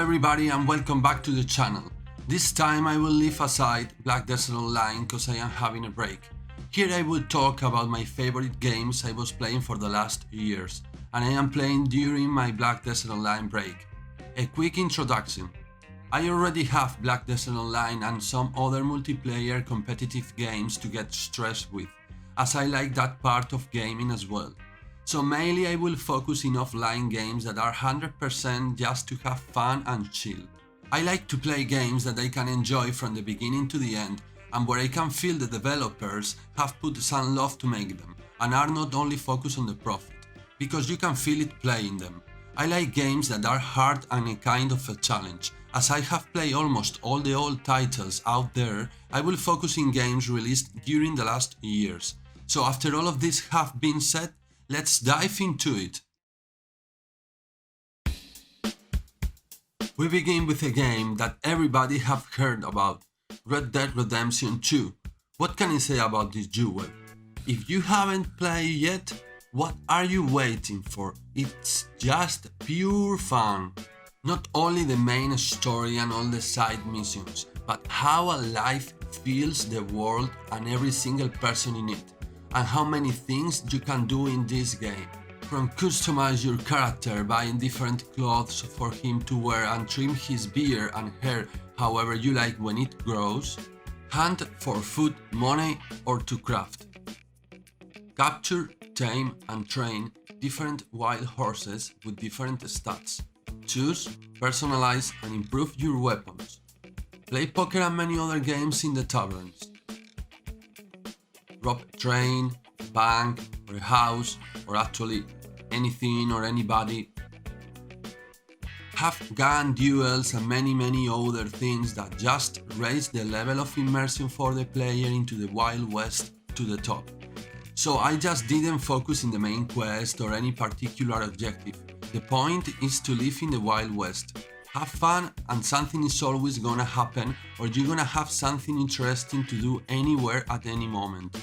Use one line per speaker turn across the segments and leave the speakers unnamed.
everybody and welcome back to the channel. This time I will leave aside Black Desert Online cause I am having a break. Here I will talk about my favorite games I was playing for the last years and I am playing during my Black Desert Online break. A quick introduction. I already have Black Desert Online and some other multiplayer competitive games to get stressed with, as I like that part of gaming as well. So mainly I will focus in offline games that are 100% just to have fun and chill. I like to play games that I can enjoy from the beginning to the end and where I can feel the developers have put some love to make them and are not only focused on the profit, because you can feel it playing them. I like games that are hard and a kind of a challenge. As I have played almost all the old titles out there, I will focus in games released during the last years. So after all of this have been said, let's dive into it. We begin with a game that everybody have heard about, Red Dead Redemption 2. What can I say about this jewel? If you haven't played yet, what are you waiting for? It's just pure fun. Not only the main story and all the side missions, but how alive feels the world and every single person in it. And how many things you can do in this game. From customize your character, buying different clothes for him to wear and trim his beard and hair however you like when it grows, hunt for food, money or to craft. Capture, tame and train different wild horses with different stats. Choose, personalize and improve your weapons. Play poker and many other games in the taverns. Rob a train, a bank, or a house, or actually anything or anybody. Have gun duels and many other things that just raise the level of immersion for the player into the Wild West to the top. So I just didn't focus in the main quest or any particular objective. The point is to live in the Wild West. Have fun and something is always gonna happen or you're gonna have something interesting to do anywhere at any moment.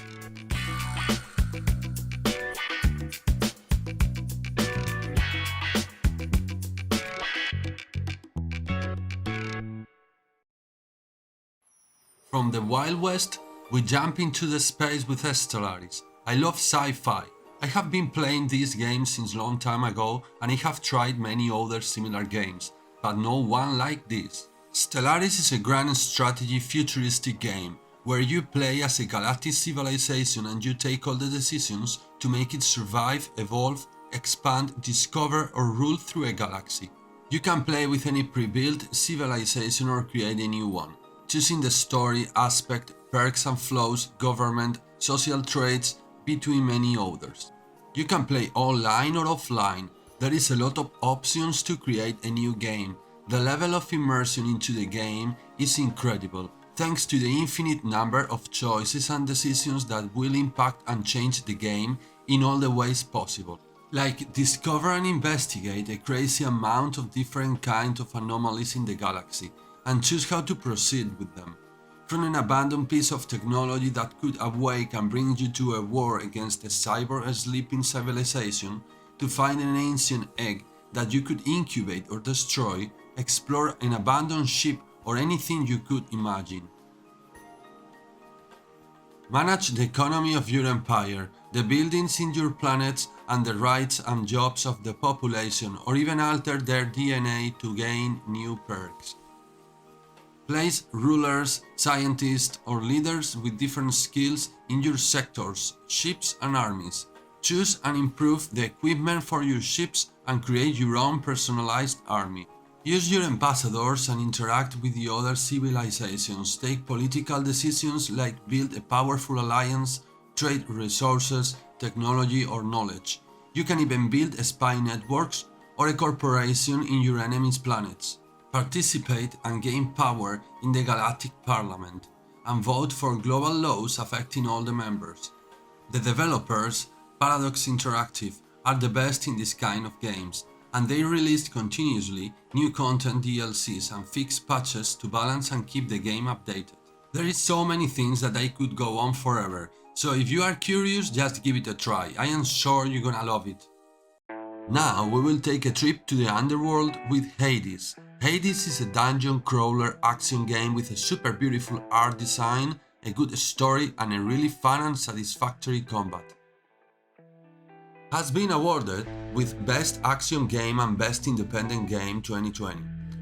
From the Wild West, we jump into the space with Stellaris. I love sci-fi. I have been playing these games since long time ago and I have tried many other similar games, but no one like this. Stellaris is a grand strategy futuristic game, where you play as a galactic civilization and you take all the decisions to make it survive, evolve, expand, discover or rule through a galaxy. You can play with any pre-built civilization or create a new one, choosing the story aspect, perks and flows, government, social traits, between many others. You can play online or offline. There is a lot of options to create a new game. The level of immersion into the game is incredible, thanks to the infinite number of choices and decisions that will impact and change the game in all the ways possible. Like discover and investigate a crazy amount of different kinds of anomalies in the galaxy and choose how to proceed with them. From an abandoned piece of technology that could awake and bring you to a war against a cyber sleeping civilization, to find an ancient egg that you could incubate or destroy, explore an abandoned ship or anything you could imagine. Manage the economy of your empire, the buildings in your planets and the rights and jobs of the population, or even alter their DNA to gain new perks. Place rulers, scientists or leaders with different skills in your sectors, ships and armies. Choose and improve the equipment for your ships and create your own personalized army. Use your ambassadors and interact with the other civilizations. Take political decisions like build a powerful alliance, trade resources, technology or knowledge. You can even build spy networks or a corporation in your enemies' planets. Participate and gain power in the Galactic Parliament and vote for global laws affecting all the members. The developers, Paradox Interactive, are the best in this kind of games and they release continuously new content, DLCs and fixed patches to balance and keep the game updated. There is so many things that I could go on forever, so if you are curious just give it a try, I am sure you're gonna love it. Now we will take a trip to the underworld with Hades. Hades is a dungeon crawler action game with a super beautiful art design, a good story and a really fun and satisfactory combat. Has been awarded with Best Action Game and Best Independent Game 2020.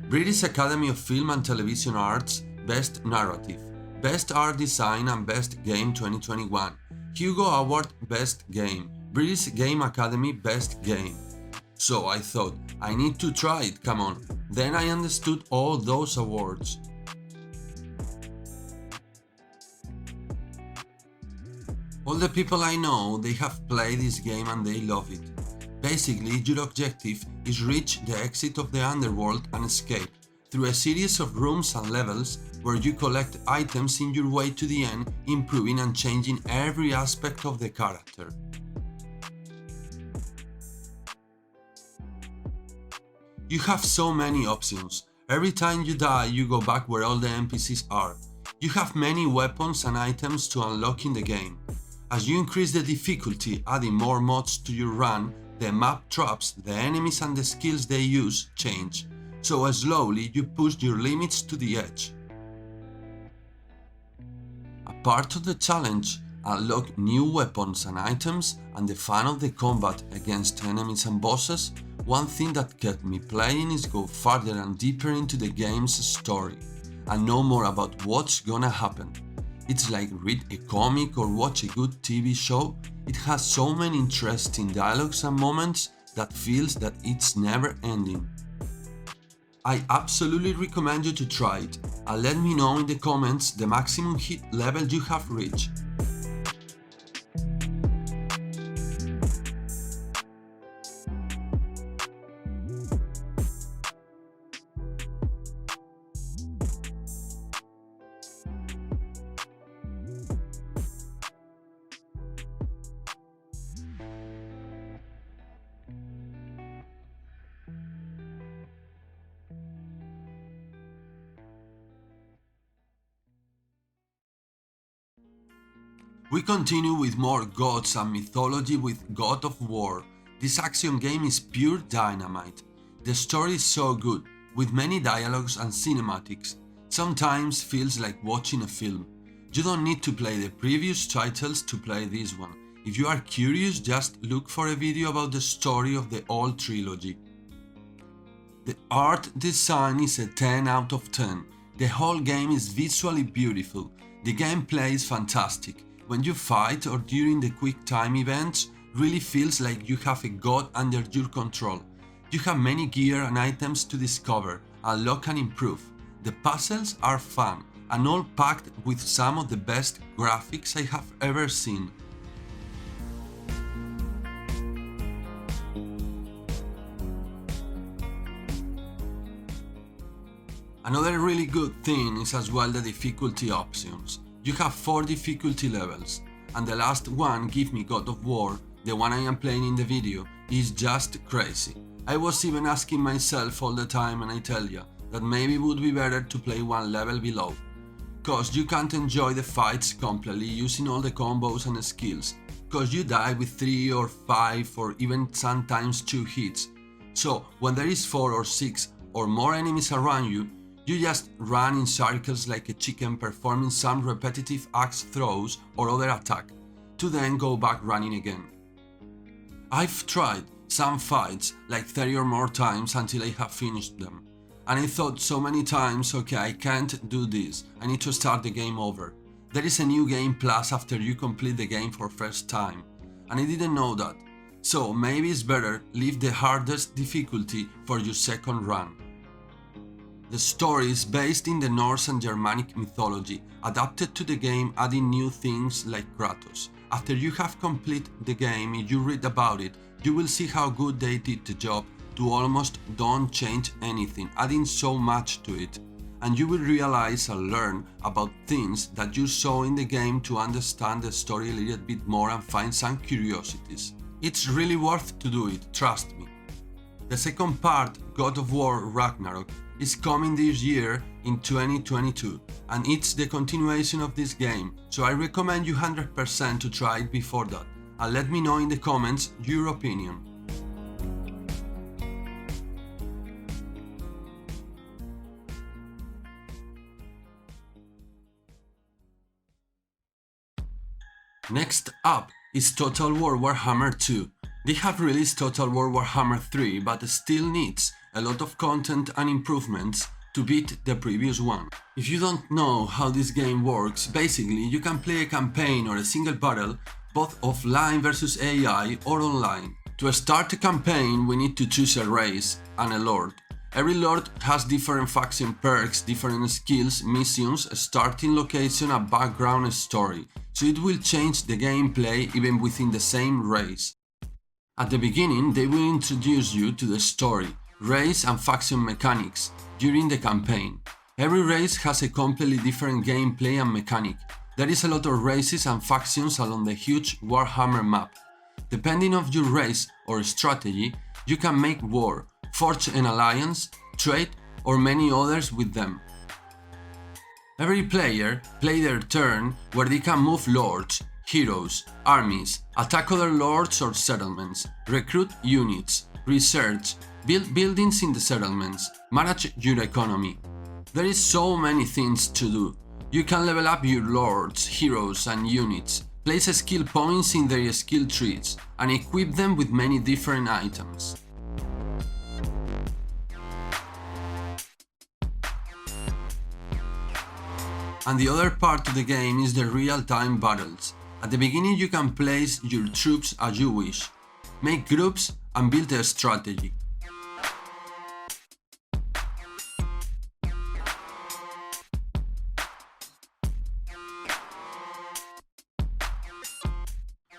British Academy of Film and Television Arts Best Narrative, Best Art Design and Best Game 2021. Hugo Award Best Game, British Game Academy Best Game. So I thought, I need to try it, come on. Then I understood all those awards. All the people I know, they have played this game and they love it. Basically, your objective is reach the exit of the underworld and escape through a series of rooms and levels where you collect items in your way to the end, improving and changing every aspect of the character. You have so many options. Every time you die, you go back where all the NPCs are. You have many weapons and items to unlock in the game. As you increase the difficulty, adding more mods to your run, the map traps, the enemies and the skills they use change, so slowly you push your limits to the edge. A part of the challenge, unlock new weapons and items, and the fun of the combat against enemies and bosses. One thing that kept me playing is go further and deeper into the game's story, and know more about what's gonna happen. It's like read a comic or watch a good TV show. It has so many interesting dialogues and moments that feels that it's never ending. I absolutely recommend you to try it, and let me know in the comments the maximum hit level you have reached. We continue with more gods and mythology with God of War. This action game is pure dynamite. The story is so good, with many dialogues and cinematics. Sometimes feels like watching a film. You don't need to play the previous titles to play this one. If you are curious, just look for a video about the story of the old trilogy. The art design is a 10 out of 10. The whole game is visually beautiful. The gameplay is fantastic. When you fight or during the quick time events, really feels like you have a god under your control. You have many gear and items to discover, unlock and improve. The puzzles are fun and all packed with some of the best graphics I have ever seen. Another really good thing is as well the difficulty options. You have 4 difficulty levels, and the last one, Give Me God of War, the one I am playing in the video, is just crazy. I was even asking myself all the time, and I tell ya, that maybe it would be better to play one level below. Cause you can't enjoy the fights completely using all the combos and skills, cause you die with 3 or 5 or even sometimes 2 hits. So when there is 4 or 6 or more enemies around you, you just run in circles like a chicken performing some repetitive axe throws or other attack, to then go back running again. I've tried some fights like 30 or more times until I have finished them, and I thought so many times, okay, I can't do this, I need to start the game over. There is a new game plus after you complete the game for first time, and I didn't know that, so maybe it's better leave the hardest difficulty for your second run. The story is based in the Norse and Germanic mythology, adapted to the game adding new things like Kratos. After you have completed the game, if you read about it, you will see how good they did the job to almost don't change anything, adding so much to it. And you will realize and learn about things that you saw in the game to understand the story a little bit more and find some curiosities. It's really worth to do it, trust me. The second part, God of War Ragnarok, is coming this year in 2022, and it's the continuation of this game, so I recommend you 100% to try it before that, and let me know in the comments your opinion. Next up is Total War Warhammer 2. They have released Total War Warhammer 3 but still needs a lot of content and improvements to beat the previous one. If you don't know how this game works, basically you can play a campaign or a single battle both offline versus AI or online. To start a campaign we need to choose a race and a lord. Every lord has different faction perks, different skills, missions, a starting location and background story, so it will change the gameplay even within the same race. At the beginning they will introduce you to the story, race and faction mechanics during the campaign. Every race has a completely different gameplay and mechanic. There is a lot of races and factions along the huge Warhammer map. Depending on your race or strategy, you can make war, forge an alliance, trade or many others with them. Every player play their turn where they can move lords, heroes, armies, attack other lords or settlements, recruit units, research, build buildings in the settlements, manage your economy. There is so many things to do. You can level up your lords, heroes and units, place skill points in their skill trees, and equip them with many different items. And the other part of the game is the real-time battles. At the beginning you can place your troops as you wish, make groups and build a strategy.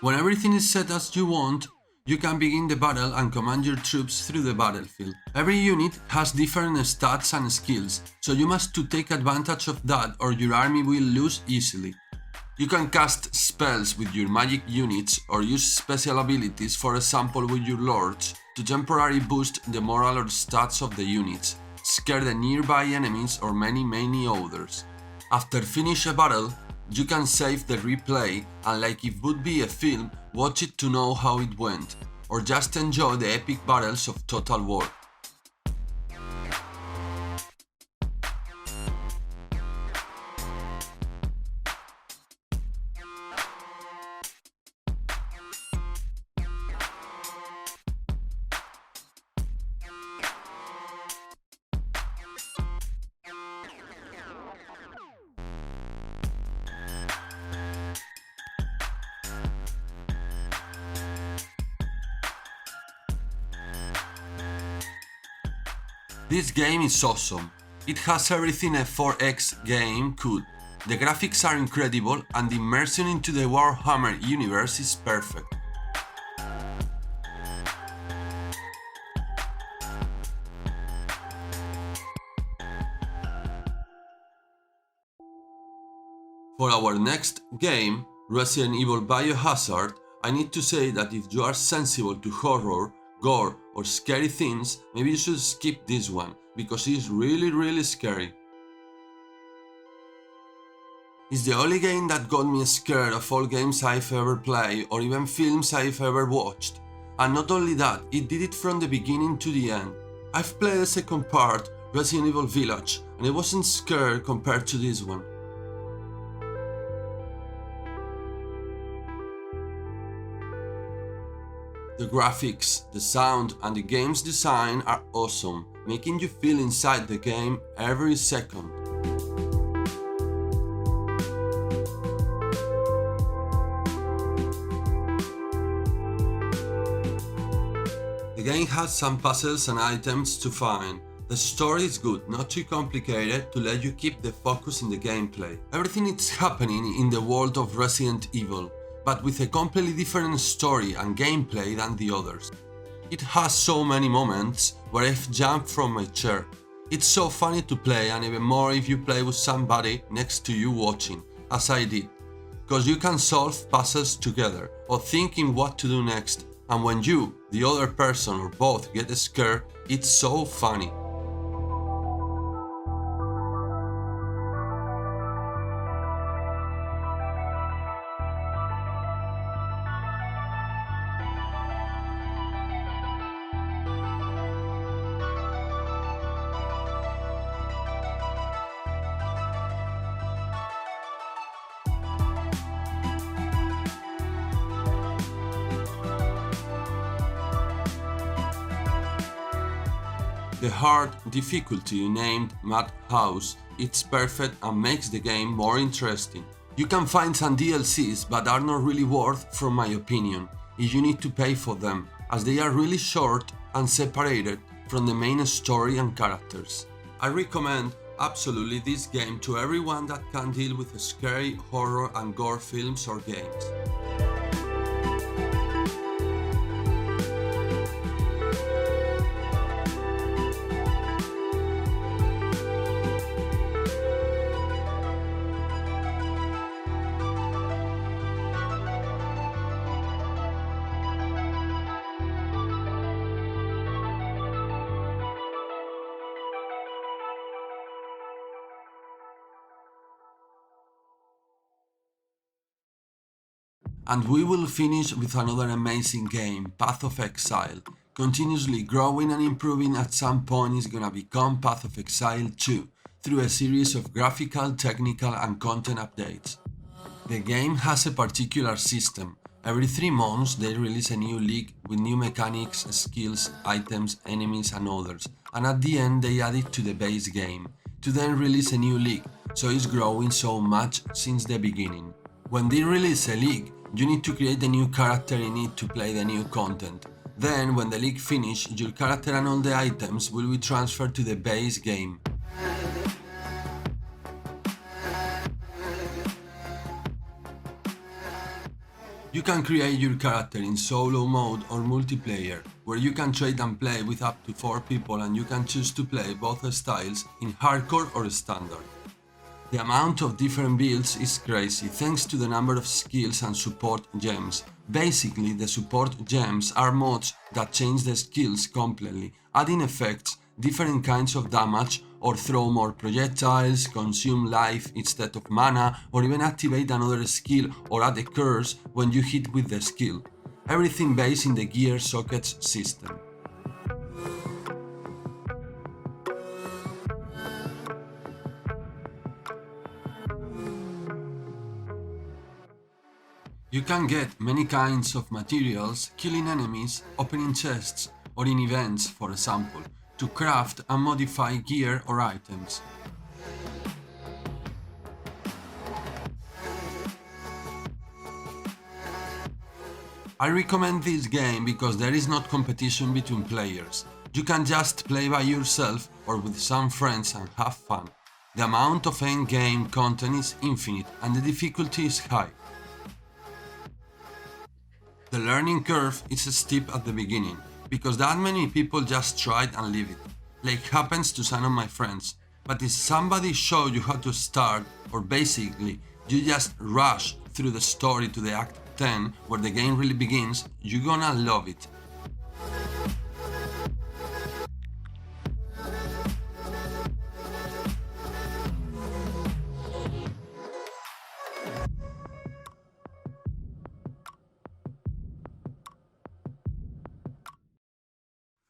When everything is set as you want, you can begin the battle and command your troops through the battlefield. Every unit has different stats and skills, so you must take advantage of that or your army will lose easily. You can cast spells with your magic units or use special abilities, for example with your lords, to temporarily boost the moral or stats of the units, scare the nearby enemies or many others. After finish a battle, you can save the replay and, like it would be a film, watch it to know how it went, or just enjoy the epic battles of Total War. This game is awesome. It has everything a 4X game could. The graphics are incredible and the immersion into the Warhammer universe is perfect. For our next game, Resident Evil Biohazard, I need to say that if you are sensible to horror, gore or scary things, maybe you should skip this one, because it's really scary. It's the only game that got me scared of all games I've ever played or even films I've ever watched. And not only that, it did it from the beginning to the end. I've played the second part, Resident Evil Village, and I wasn't scared compared to this one. The graphics, the sound and the game's design are awesome, making you feel inside the game every second. The game has some puzzles and items to find. The story is good, not too complicated to let you keep the focus in the gameplay. Everything is happening in the world of Resident Evil, but with a completely different story and gameplay than the others. It has so many moments where I've jumped from my chair. It's so funny to play, and even more if you play with somebody next to you watching, as I did, because you can solve puzzles together or thinking what to do next, and when you, the other person or both get scared, it's so funny. The hard difficulty named Madhouse is perfect and makes the game more interesting. You can find some DLCs but are not really worth from my opinion if you need to pay for them, as they are really short and separated from the main story and characters. I recommend absolutely this game to everyone that can deal with scary horror and gore films or games. And we will finish with another amazing game, Path of Exile. Continuously growing and improving, at some point is gonna become Path of Exile 2, through a series of graphical, technical and content updates. The game has a particular system. Every 3 months they release a new league with new mechanics, skills, items, enemies and others, and at the end they add it to the base game, to then release a new league, so it's growing so much since the beginning. When they release a league, you need to create a new character in it to play the new content. Then, when the league finishes, your character and all the items will be transferred to the base game. You can create your character in solo mode or multiplayer, where you can trade and play with up to 4 people, and you can choose to play both styles in hardcore or standard. The amount of different builds is crazy thanks to the number of skills and support gems. Basically, the support gems are mods that change the skills completely, adding effects, different kinds of damage, or throw more projectiles, consume life instead of mana, or even activate another skill or add a curse when you hit with the skill. Everything based in the gear sockets system. You can get many kinds of materials, killing enemies, opening chests, or in events, for example, to craft and modify gear or items. I recommend this game because there is not competition between players. You can just play by yourself or with some friends and have fun. The amount of endgame content is infinite and the difficulty is high. The learning curve is steep at the beginning, because that many people just tried and leave it, like happens to some of my friends. But if somebody showed you how to start, or basically you just rush through the story to the act 10 where the game really begins, you're gonna love it.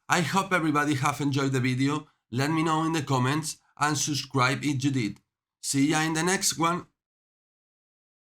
I hope everybody have enjoyed the video. Let me know in the comments and subscribe if you did. See ya in the next one.